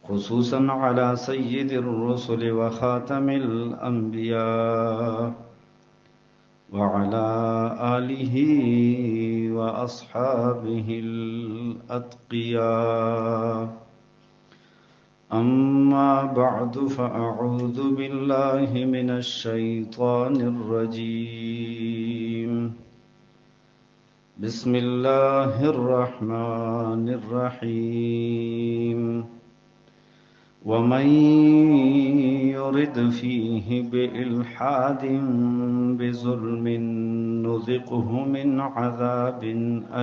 خصوصا على سيد الرسل وخاتم الأنبياء وعلى آله وأصحابه الأتقياء. أما بعد فأعوذ بالله من الشيطان الرجيم. بسم الله الرحمن الرحيم. ومن يرد فيه بإلحاد بظلم نذقه من عذاب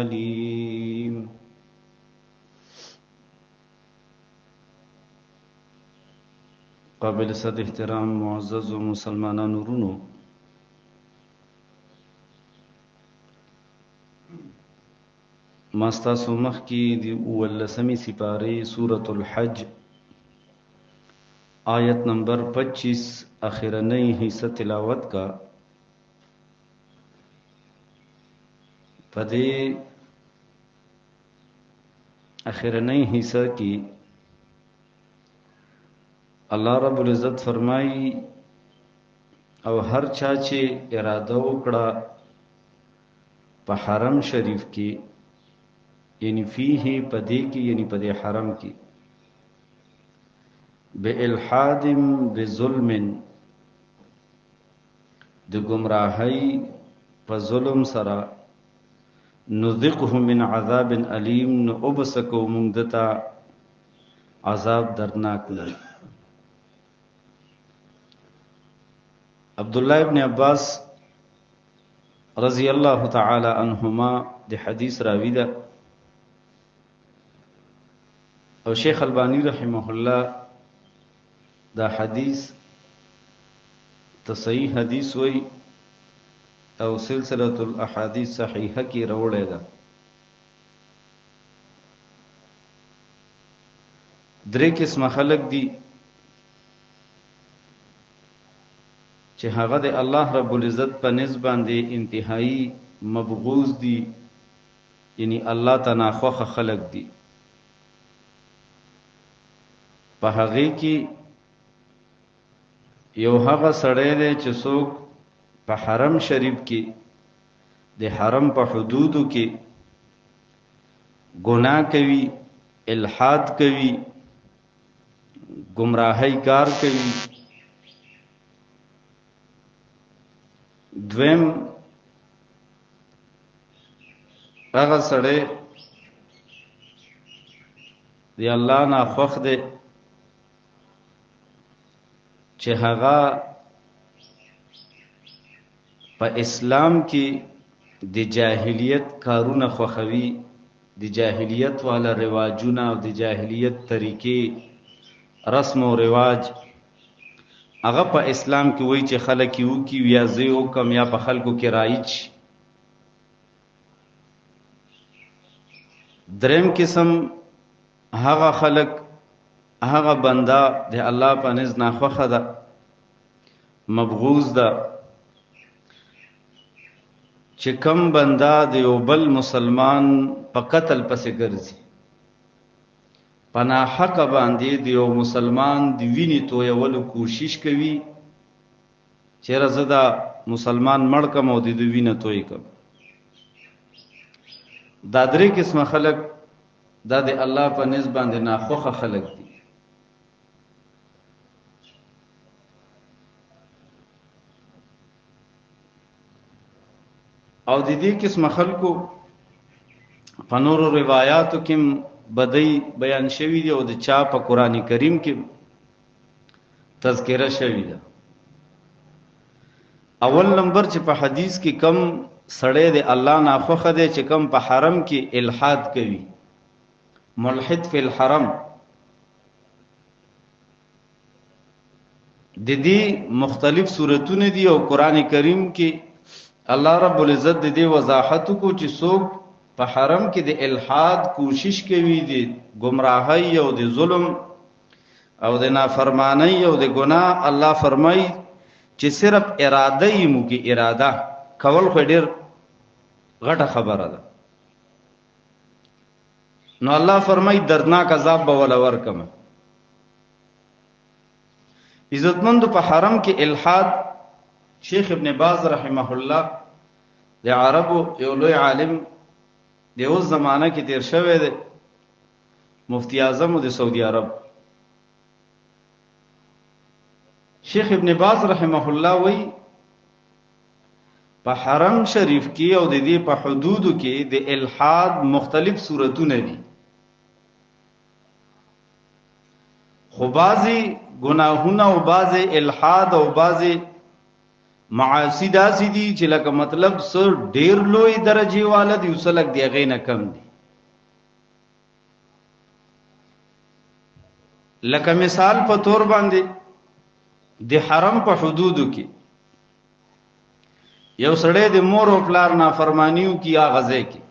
أليم. قابل صد احترام معزز و مسلمانان ورونو، ماستاسو مخ کی دی اولسمی سپاره سورة الحج آیت نمبر 25 اخرنی حصہ تلاوت کا. پدے اخرنی حصہ کی اللہ رب العزت فرمائی او هر چا چې اراده وکړه په حرم شریف کې، یعنی فيه پدې کې، یعنی پدې حرم کې، بإلحاد بظلم، د گمراهی په ظلم سره، نذقه من عذاب علیم، نو وبسکو موږ دته عذاب دردناک نه. عبداللہ ابن عباس رضی اللہ تعالی عنہما دی حدیث راوی ده، او شیخ البانی رحمه الله دا حدیث تصحیح حدیث وی او سلسلة الاحادیث صحیحه کی روڑے ده. درې قسمه خلق دی چې هغه د الله رب العزت په نسبت باندې انتهایی مبغوض دي، یعنی الله ته ناخوښه خلق دي. په هغه کې یو هغه سړی دی چې څوک په حرم شریف کې د حرم په حدودو کې ګناه کوي، الحاد کوي، گمراهی کار کوي. دویم هغه سړی دی الله نه خوښ دی چې هغه په اسلام کې د جاهلیت کارونه خوښوي، د جاهلیت والا رواجونه او د جاهلیت طریقې، رسم او رواج هغه په اسلام کې وای چې خلک یو کی یا زه او کم یا په خلکو کې رایج. دریم قسم هغه خلک، هغه بنده د الله په نزد ناخوښه ده، مبغوض ده، چې کم بنده د یو بل مسلمان په قتل پسې ګرځي، په ناحقه باندې د یو مسلمان د وینې تویولو کوشش کوي چې زه دا مسلمان مړ کم او د وینې توی کم. دا درې قسمه خلک دا د الله په نسبت باندې ناخوښه خلک دي. او د دې قسمه خلکو په نورو روایاتو کې بدی بیان شوی دی او د چا په قرآن کریم کې تذکرہ شوی ده. اول نمبر چې په حدیث کې کم سړی د الله ناخوښه دی چې کم په حرم کې الحاد کوي، ملحد فی الحرم. د دې مختلف صورتونه دي او قرآن کریم کې الله رب العزت د دې وضاحت کو چې څوک په حرم کې د الحاد کوشش کوي، د گمراهی او د ظلم او د نافرمانی او د گناه، الله فرمای چې صرف اراده یې مو کې اراده کول خو ډیر غټه خبره ده. نو الله فرمای دردناک عذاب به ولا ورکم. عزتمند په حرم کې الحاد شیخ ابن باز رحمه الله د عربو یو لوی عالم د اوس زمانہ کې تیر شوی دی مفتی اعظم د سعودي عرب شیخ ابن باز رحمه الله وی په حرم شریف کې او د دې په حدودو کې د الحاد مختلف صورتونه دي خو بعضی گناهونه او بعضی الحاد او بعضی معاصی داسې دي چې لکه مطلب سر ډیر لوی درجه والا دي وسلک دی غي نه کم دي لکه مثال په تور باندې د حرم په حدودو کې یو سړی د مور او پلار نافرمانیو کی اغازه کی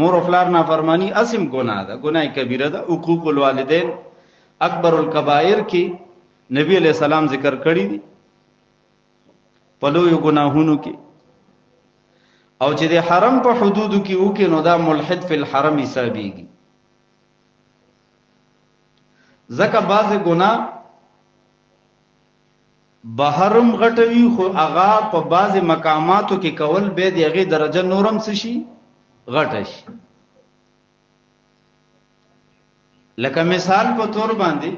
مور او پلار نافرمانی اسم گناہ ده گناہ کبیره ده حقوق الوالدین اکبر الکبائر کی نبی علیہ السلام ذکر کړی دي په لوی گناهونو کې او چې د حرم په حدودو کې وکي نو دا ملحد فی الحرم حسابيږي ځکه بعض گناه بهرم غټوي خو هغه په بعض مقاماتو کې کول به دغه درجه نورم شي غټش لکه مثال په تور باندې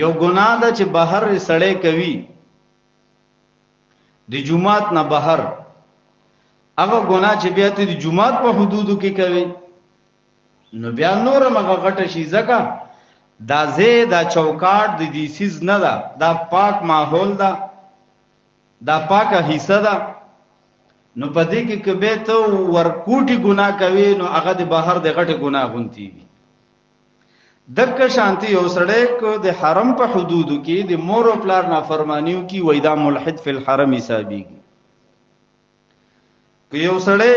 یو ګناه ده چې بهر سړی کوي د جمعات نه بهر هغه ګناه چې بیا ته د جمعات په حدودو کې کوي نو بیا نورم هغه غټه شي ځکه دا زه دا چوکاټ د دې سیز نه ده دا پاک ماحول ده دا پاکه حصہ ده نو پدې کې کبه ته ورکوټي ګناه کوي نو هغه د بهر د غټه ګناه غونتی وي دغه شانتي یو سړی کو د حرم په حدودو کې د مور او پلار نافرمانیو کې وېدا ملحد فی الحرم حسابيږي که یو سړی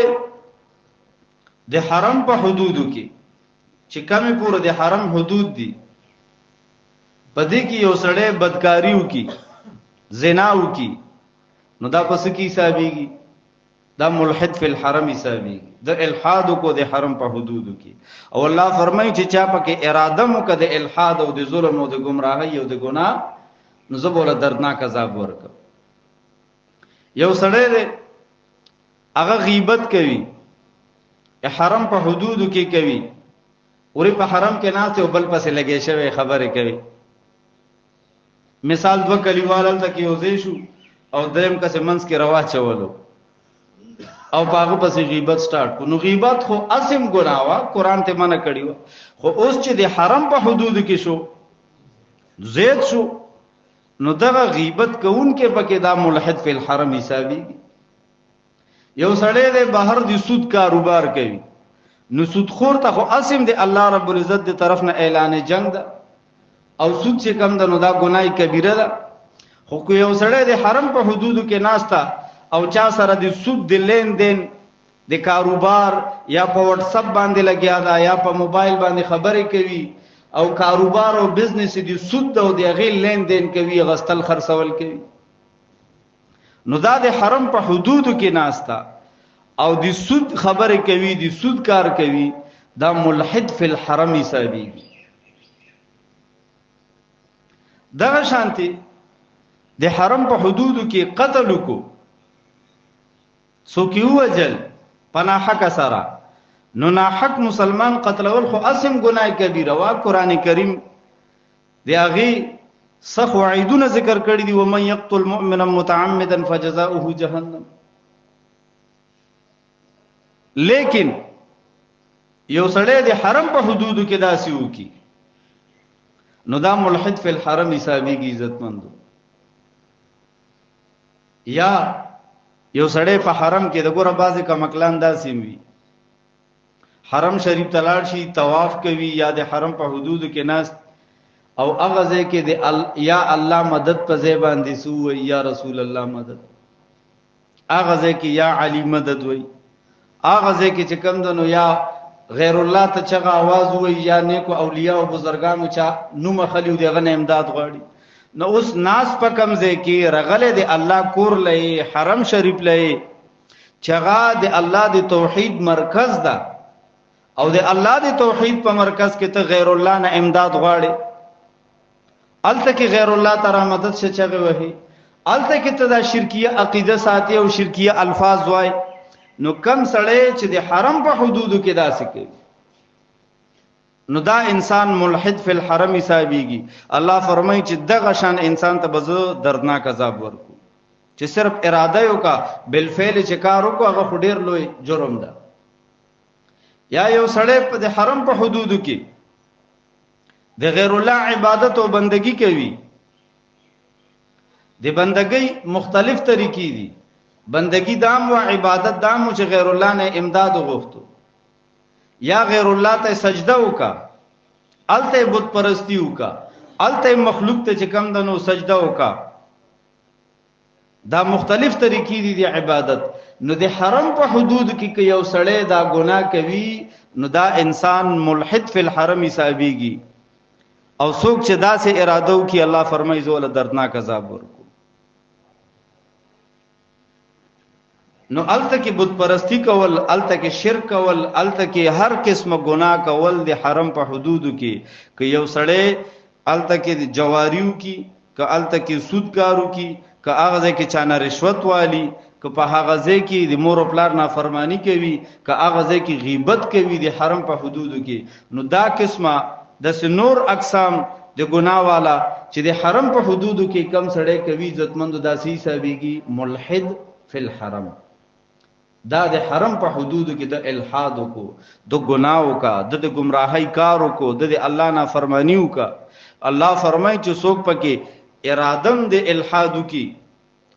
د حرم په حدودو کې چې کمه پوره د حرم حدود دي پدې کې یو سړی بدکاریو کې زناو کې نو دا پس کې حسابيږي دا ملحد فی الحرم حسابيږي د الحاد کو د حرم په حدودو کې او الله فرمایي چې چا پکې اراده مو کده الحاد او د ظلم او د گمراهۍ او د ګناه نو زبوله دردناک عذاب ورک یو سړی دی هغه غیبت کوي حرم په حدودو کې کوي اوري په حرم کې ناته او بل پسې لګي شوی خبره کوي مثال دو کلیوالل تک یو ځای شو او دریم کسه منس کې روا چولو او باغ پسې غیبت سٹارټ کو نو غیبت خو اسم ګناوه قران ته منع کړیو خو اوس چې د حرم په حدود کې شو زید شو نو دغه غیبت کوون کې پکې دا ملحد فی الحرم حسابي یو سړی د بهر د سود کاروبار کوي نو سود خور ته خو اسم د الله رب العزت دی طرف نه اعلان جنگ ده او سود چې کم ده نو دا ګناي کبیره ده خو یو سړی د حرم په حدودو کې ناشتا او چا سره د سود د لین دین د کاروبار یا په واتس اپ باندې لګیا دا یا په موبایل باندې خبرې کوي او کاروبار او بزنس د سود او د غیر لین دین کوي غستل خرڅول کوي نو دا د حرم په حدودو کې ناشتا او د سود خبرې کوي د سود کار کوي دا ملحد فی الحرم حسابيږي دغه شانتي د حرم په حدودو کې قتل کو سو کیو وجل پناه حق سره نو ناحق مسلمان قتلول خو اسم گناه کبیره وا قران کریم دی اغي سخ وعیدونه ذکر کړی دی و من یقتل مؤمنا متعمدا فجزاؤه جهنم لیکن یو سړی د حرم په حدودو کې داسي وکي نو دا ملحد فی الحرم حسابيږي عزتمندو یا یو سړی په حرم کې د ګوره بازي کمکلان داسې وي حرم شریف تلاړ شي طواف کوي یا د حرم په حدودو کې ناس او هغه ځای کې د یا الله مدد په ځای باندې سو یا رسول الله مدد هغه ځای کې یا علی مدد وای هغه ځای کې چې کم دنو یا غیر الله ته چغه आवाज وای یا نیکو اولیاء او بزرګانو چا نو مخلیو دغه نه امداد غواړي نو اوس ناس په کم ځای کې رغله د الله کور لې حرم شریف لې چغه د الله د توحید مرکز ده او د الله د توحید په مرکز کې ته غیر الله نه امداد غواړي الته کې غیر الله تعالی مدد څه چغه وهي، الته کې ته دا شرکیه عقیده ساتي او شرکیه الفاظ وای، نو کم سړی چې د حرم په حدودو کې داسې کوي نو دا انسان ملحد فی الحرم حسابيږي. الله فرمایي چې دغه شان انسان ته بزو دردناک عذاب ورکو چې صرف اراده یو کا بالفعل چې کار وکړو هغه ډیر لوی جرم ده. یا یو سړی په د حرم په حدودو کې د غیر الله عبادت او بندگی کوي. د بندگی مختلف طریقې دي، بندگی دام و عبادت دام چې غیر الله نه امداد وغوښتو، یا غیر الله ته سجده وکا، الته بت پرستی وکا، الته مخلوق ته چې کم دنو سجده وکا. دا مختلف طریقې دي د عبادت. نو د حرم په حدود کې یو سړی دا ګناه کوي نو دا انسان ملحد فی الحرم حسابيږي. او څوک چې داسې اراده وکي الله فرمایي زول دردناک عذاب ورکو. نو الته کې بت پرستی کول، الته کې شرک کول، الته کې هر قسمه ګناه کول د حرم په حدودو کې که یو سړی الته کې جواریو کې، که الته کې سود کارو کې، که هغه ځای کې چانه رشوت والی، که په هغه ځای کې د مور او پلار نافرمانی کوي، که هغه ځای کې غیبت کوي د حرم په حدودو کې، نو دا قسمه د نور اقسام د ګناه والا چې د حرم په حدودو کې کم سړی کوي عزتمند داسي حسابيږي ملحد فی الحرم. دا د حرم په حدودو کې د الحاد کو، د ګناو کا، د گمراهی کارو کو، د الله نافرمانیو کا. الله فرمایي چې څوک پکې ارادم د الحادو کی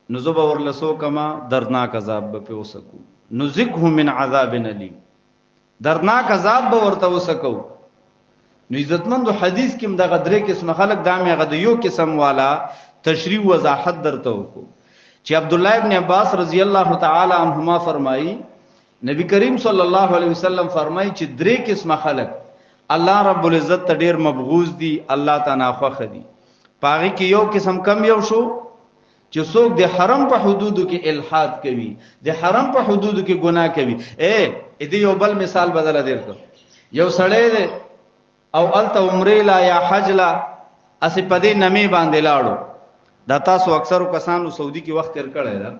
نو زب ورلسو کما دردناک عذاب به وسکو، نذقه من عذاب الیم، دردناک عذاب به ورته وسکو. نو عزتمند حدیث کې دغه درې قسم خلق دامه غد یو قسم والا تشریح وضاحت درته وکړو چې عبد الله ابن عباس رضی الله تعالی عنهما فرمایي نبی کریم صلی الله علیه وسلم فرمایي چې درې قسم خلق الله رب العزت ته ډیر مبغوز دي، الله تعالی خوښ دي. پاغي کې یو قسم کم یو شو چې څوک د حرم په حدودو کې الحاد کوي، د حرم په حدودو کې ګناه کوي. دې یو بل مثال بدل درکو. یو سړی دی او الته عمره لا یا حج لا اسی پدې نمی باندې لاړو. دا تاسو اکثر کسانو سعودي کې وخت تیر کړی دا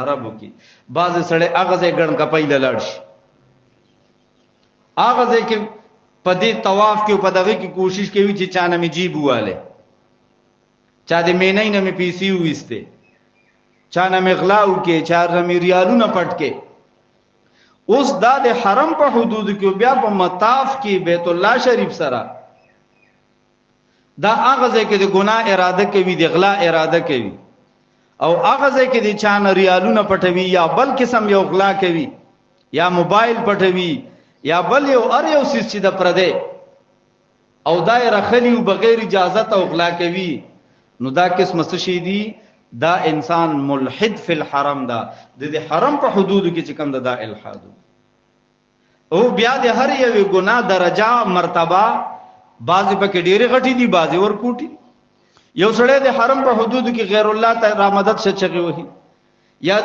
عربو کې بعض سړی هغه ځای ګڼ کپای لاړ شي، هغه ځای کې پدې طواف کې په دغه کې کوشش کوي چې چانه می جیب واله، چا دې مینای نه می پیسي وېسته، چانه می غلاو کې، چا می ریالونه پټ کې. اوس دا د حرم په حدود کې بیا په مطاف کې بیت الله شریف سره دا هغه ځای کې د ګناه اراده کوي، د غلا اراده کوي، او هغه ځای کې د چانه ریالونه پټوي یا بل قسم یو غلا کوي یا موبایل پټوي یا بل یو یو سیس چې د پردې او دایره خلیو بغیر اجازه او غلا کوي. نو دا قسم څه شي دي؟ دا انسان ملحد فی الحرم دا د حرم په حدودو کې چې کوم دا الحاد او بیا د هر یو ګناه درجه مرتبه بعضی پکې ډېرې غټې دي، بعضی ورکوټي. یو سړی د حرم په حدودو کې غیر الله ته را مدد څه چغي وهي، یا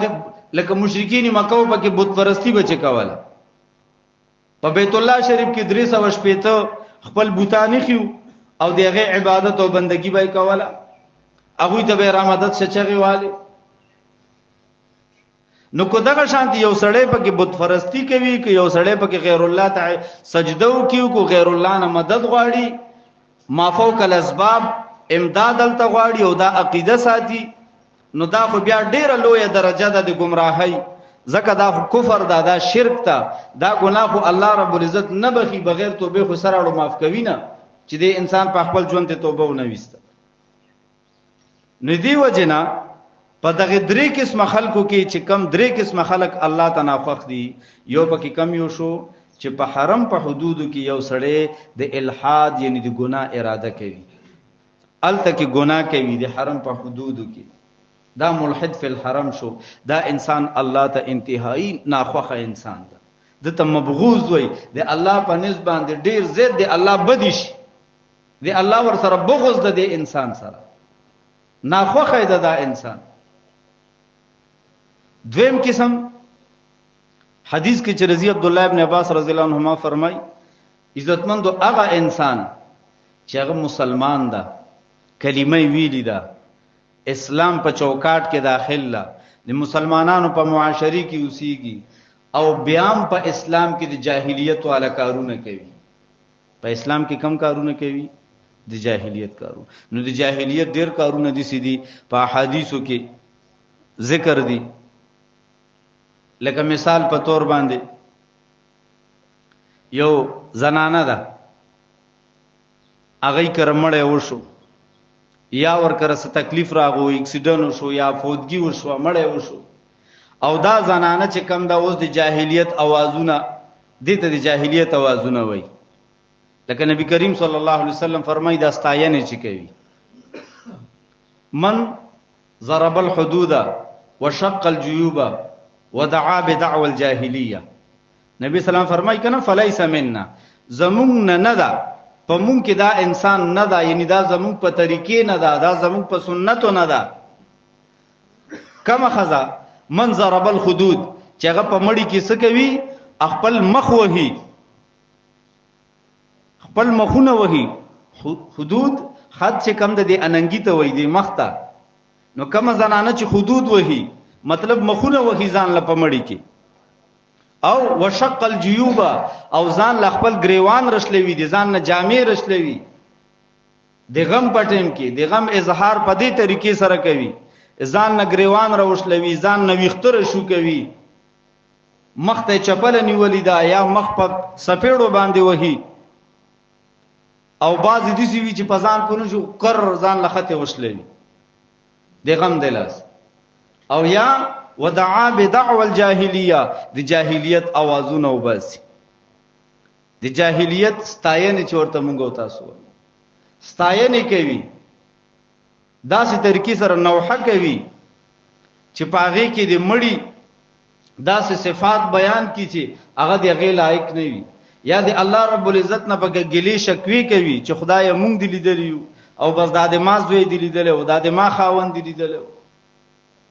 لکه مشرکین مکه پکې بت پرستی بچ کوله، په بیت الله شریف کې 380 خپل بوتانی خيو او دغه عبادت او بندگی به کوله، هغه ته به را مدد څه چغي والي. نو کو دغه شانتي یو سړی پکې بت پرستی کوي، که یو سړی پکې غیر الله ته سجده وکي، کو غیر الله نه مدد غواړي، مافوق الاسباب امداد الته غواړي او دا عقیده ساتي، نو دا خو بیا ډیره لویه درجه ده د گمراهۍ. ځکه دا کفر ده، دا شرک ده، دا ګناه خو الله رب العزت نه بخي بغیر توبه خو سره اړو معاف کوي نه، چې د انسان په خپل ژوند ته توبه ونه وسته. ندی وجنا په دغه درې قسم خلکو کې چې کم درې قسم خلک الله تعالی خوښ دي، یو پکې کم یو شو چې په حرم په حدودو کې یو سړی د الحاد یعنی د ګناه اراده کوي، الته کې ګناه کوي د حرم په حدودو کې، دا ملحد فی الحرم شو. دا انسان الله ته انتهایی ناخوخه انسان ده، دته مبغوز وي، د الله په نسبت باندې ډیر زید د الله بدیش، د الله ور سره بغض ده، د انسان سره ناخوخه ده دا انسان. دویم قسم حدیث کې چې رضی عبد الله ابن عباس رضی الله عنهما فرمای عزتمند هغه انسان چې هغه مسلمان ده کلمه ویلی دا اسلام په چوکاټ کې داخل لا د مسلمانانو په معاشري کې اوسېږي او بیام په اسلام کې د جاهلیت والا کارونه کوي. په اسلام کې کم کارونه کوي؟ د جاهلیت کارونه. نو د جاهلیت ډیر کارونه دي سيدي په احادیثو کې ذکر دي. لکه مثال په تور باندې یو زنانه ده هغه کرمړې وشو یا ورکره څه تکلیف راغو اکسیډنټ وشو یا فوتګي وشو مړې وشو او دا زنانه چې کم دا اوس د جاهلیت اوازونه دته د جاهلیت اوازونه وای. لکه نبی کریم صلی الله علیه وسلم فرمایي دا ستاینه چې کوي من ضرب الحدود وشق الجيوب ودعا بدعوى الجاهليه. نبی سلام فرمایي کنه فلیس منا زمون نه ده په مونږ کې دا انسان نه ده یعنی دا زمون په طریقې نه ده دا زمون په سنتو نه ده. کما خذا من ضرب الحدود چې هغه په مړی کې څه کوي خپل مخ وهي خپل مخونه وهي. حدود حد چې کم د اننګی ته وای دی مخته. نو کما زنانه چې حدود وهي مطلب مخونه وهي ځان له پمړی کې او وشق الجيوب او ځان له خپل گریوان رسلوي دي ځان نه جامې رسلوي د غم پټیم کې د غم اظهار په دې طریقې سره کوي ځان نه گریوان راوښلوي ځان نه ویختره شو کوي مخ ته چپل نیولې دا یا مخ په سپېړو باندې وهي او باز دې سی وی چې پزان کو نه شو کر ځان لخته وشلوي د غم دلاس او یا ودعا بدعوى الجاهليه د جاهلیت اوازونه وباسي. د جاهلیت ستاینه چورته مونږ تاسو ستاینه کوي داسې طریقې سره نوحه کوي چې پاغه کې د مړی داسې صفات بیان کی چې هغه د غیر لایق نه وي یا د الله رب العزت نه په ګلې شکوي کوي چې خدای مونږ دی لیدلی او بس د ما زوی دی لیدل او د ما خاوند دی لیدل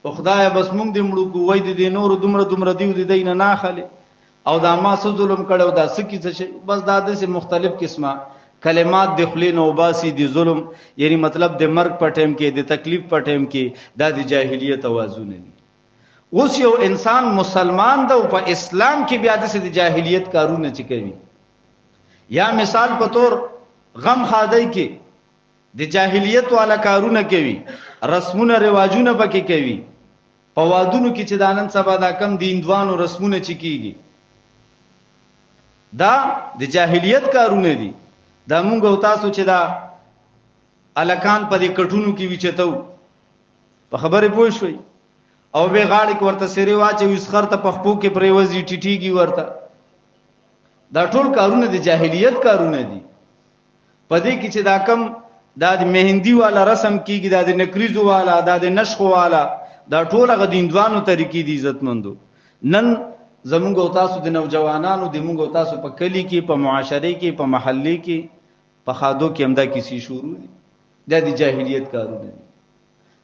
او خدای بس مونږ دې مړو کو وای دې نور دومره دیو دې دینه نه خاله او دا ما سو ظلم کړو دا سکی څه بس دا د مختلف قسمه کلمات د خلین او باسی د ظلم یعنی مطلب د مرګ په ټیم کې د تکلیف په ټیم کې دا د جاهلیت اوازونه دي. اوس یو انسان مسلمان ده او په اسلام کې بیا د جاهلیت کارونه چي کوي یا مثال په تور غم خادای کې د جاهلیت والا کارونه کوي رسمونه رواجونه پکې کوي په وادونو کې چې دانن سبا دا کم دیندوانو رسمونه چي کیږي دا د جاهلیت کارونه دي. دا مونږ او تاسو چې دا الکان په دې کټونو کې وچتو په خبره پوه شوي او به غاړي کې ورته سری واچي وسخر ته پخپو کې پریوزي ټټیږي ورته دا ټول کارونه د جاهلیت کارونه دي. په دې کې چې دا کم دا د مهندی والا رسم کیږي دا د نکریزو والا دا د نشخو والا دا ټول غ دیندوانو طریقې دي عزتمندو. نن زمونږ او تاسو د نوجوانانو د مونږ او تاسو په کلی کې په معاشره کې په محلي کې په خادو کې همدا کیسې شروع دي دا د جاهلیت کارونه دي.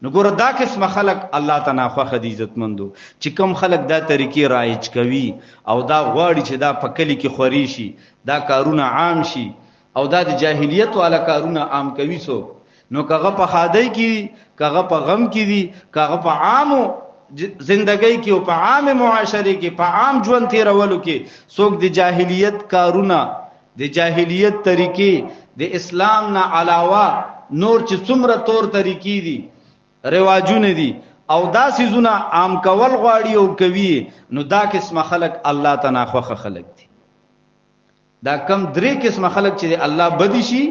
نو ګوره دا قسم خلق الله تعالی خو خدیجت مندو چې کوم خلق دا طریقې رایج کوي او دا غواړي چې دا په کلی کې خوري شي دا کارونه عام شي او دا د جاهلیت والا کارونه عام کوي سو نو کغه په خادای کې کغه په غم کې دي کغه په عامو زندګۍ کې او په عام معاشره کې په عام ژوند تیرولو کې څوک د جاهلیت کارونه د جاهلیت طریقې د اسلام نه علاوه نور چې څومره تور طریقې دي رواجونه دي او دا سيزونه عام کول غواړي او کوي نو دا قسم خلق الله تعالی خوخه خلق دي. دا کم درې قسم خلق چې الله بدی شي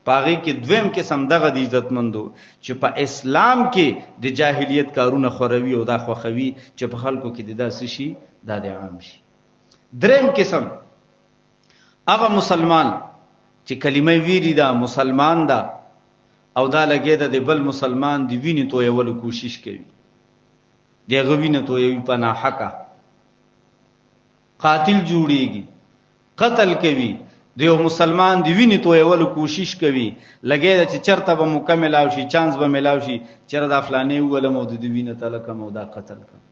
پاغي کې دویم قسم دغه د عزتمندو چې په اسلام کې د جاهلیت کارونه خوروي او دا خوخوي چې په خلکو کې د داسې شي دا د عام شي. دریم قسم هغه مسلمان چې کلمه ویری دا مسلمان دا او دا لګي د بل مسلمان دی ویني تویول کوشش کوي دغه ویني تویوي په ناحقه قاتل جوړيږي قتل کوي دیو مسلمان دی ویني تویول کوشش کوي لګي چې چرته به مکمل او شي چانس به ملاو شي چر د افلانې ول مو د ویني تلک مو دا قتل کوي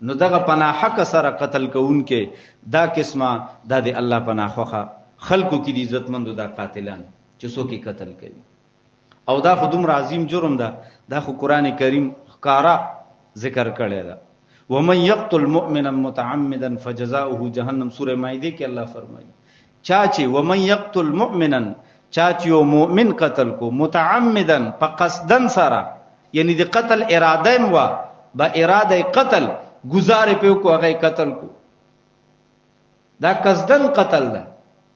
نو دغه پناه حق سره قتل کوونکې دا قسمه د الله پناه خوخه خلقو کې د عزتمندو دا قاتلان چې څوک قتل کوي او دا خو دومره عظیم جرم ده، دا خو قران کریم ښکارا ذکر کړی ده. ومن یقتل مؤمنا متعمدا فجزاؤه جهنم، سوره مائده کې الله فرمایي چا چې ومن یقتل مؤمنا، چا چې یو مؤمن قتل کو متعمدا په قصدن سره، یعنی د قتل اراده مو با اراده قتل گزار په کو هغه قتل کو، دا قصدن قتل ده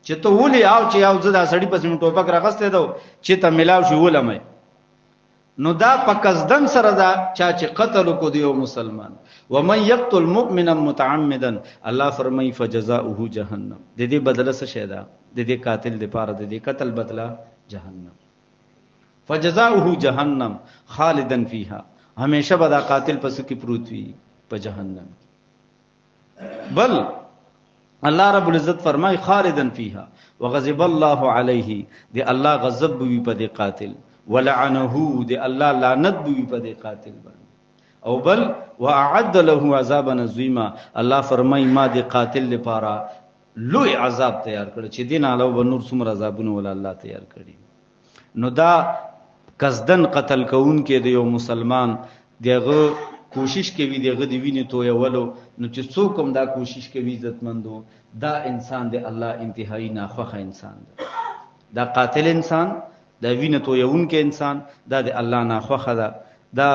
چې ته ولي او چې یو زدا سړی پس نو ټوپک راغسته دو چې ته ملاو شو ولمه، نو دا په قصدن سره دا چا چې قتل کو دی مسلمان. ومن یقتل مؤمنا متعمدا، الله فرمای فجزاؤه جهنم، د دې بدله څه شه ده، د دې قاتل د پاره د دې قتل بدله جهنم. فجزاؤه جهنم خالدا فيها، همیشه به دا قاتل پس کې پروت وي په جهنم. بل الله رب العزت فرمای خالدا فيها وغضب الله عليه، دی الله غضب وي په دې قاتل، ولعنه دی الله لعنت وي په دې قاتل باندې. او بل واعد له عذابا عظیما، الله فرمای ما دې قاتل لپاره لوی عذاب تیار کړ چې دین علاوه نور څومره عذابونه ول الله تیار کړی. نو دا قصدن قتل کون کې د یو مسلمان دغه کوشش کوي دغه دی ویني تو یولو، نو چې څوک هم دا کوشش کوي عزتمندو، دا انسان دی الله انتهایی ناخوخه انسان دی. دا قاتل انسان، دا ویني تو یون کې انسان، دا دی الله ناخوخه ده. دا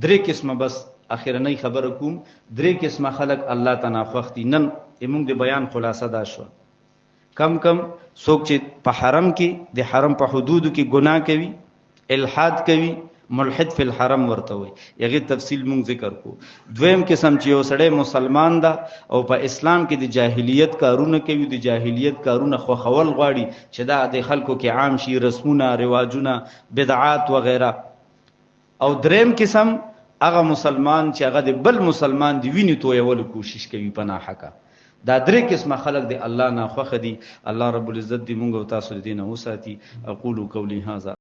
درې قسمه بس اخرنۍ خبره کوم، درې قسمه خلق الله تعالی خوښ دي. نن موږ د بیان خلاصه دا شو، کم کم څوک چې په حرم کې د حرم په حدودو کې ګناه کوي، الحاد کوي، ملحد فی الحرم ورته وي، یغه تفصیل مونږ ذکر کو. دویم قسم چې یو سړی مسلمان ده او په اسلام کې د جاهلیت کارونه کوي، د جاهلیت کارونه خو خول غواړي چې دا د خلکو کې عام شي، رسمونه، رواجونه، بدعات وغیرہ. او دریم قسم هغه مسلمان چې هغه د بل مسلمان دی ویني تویول کوشش کوي پناه حقه. دا درې قسمه خلق دی الله نه خوښ دي. الله رب العزت دې مونږ او تاسو دې نه وساتي. اقول قولي هذا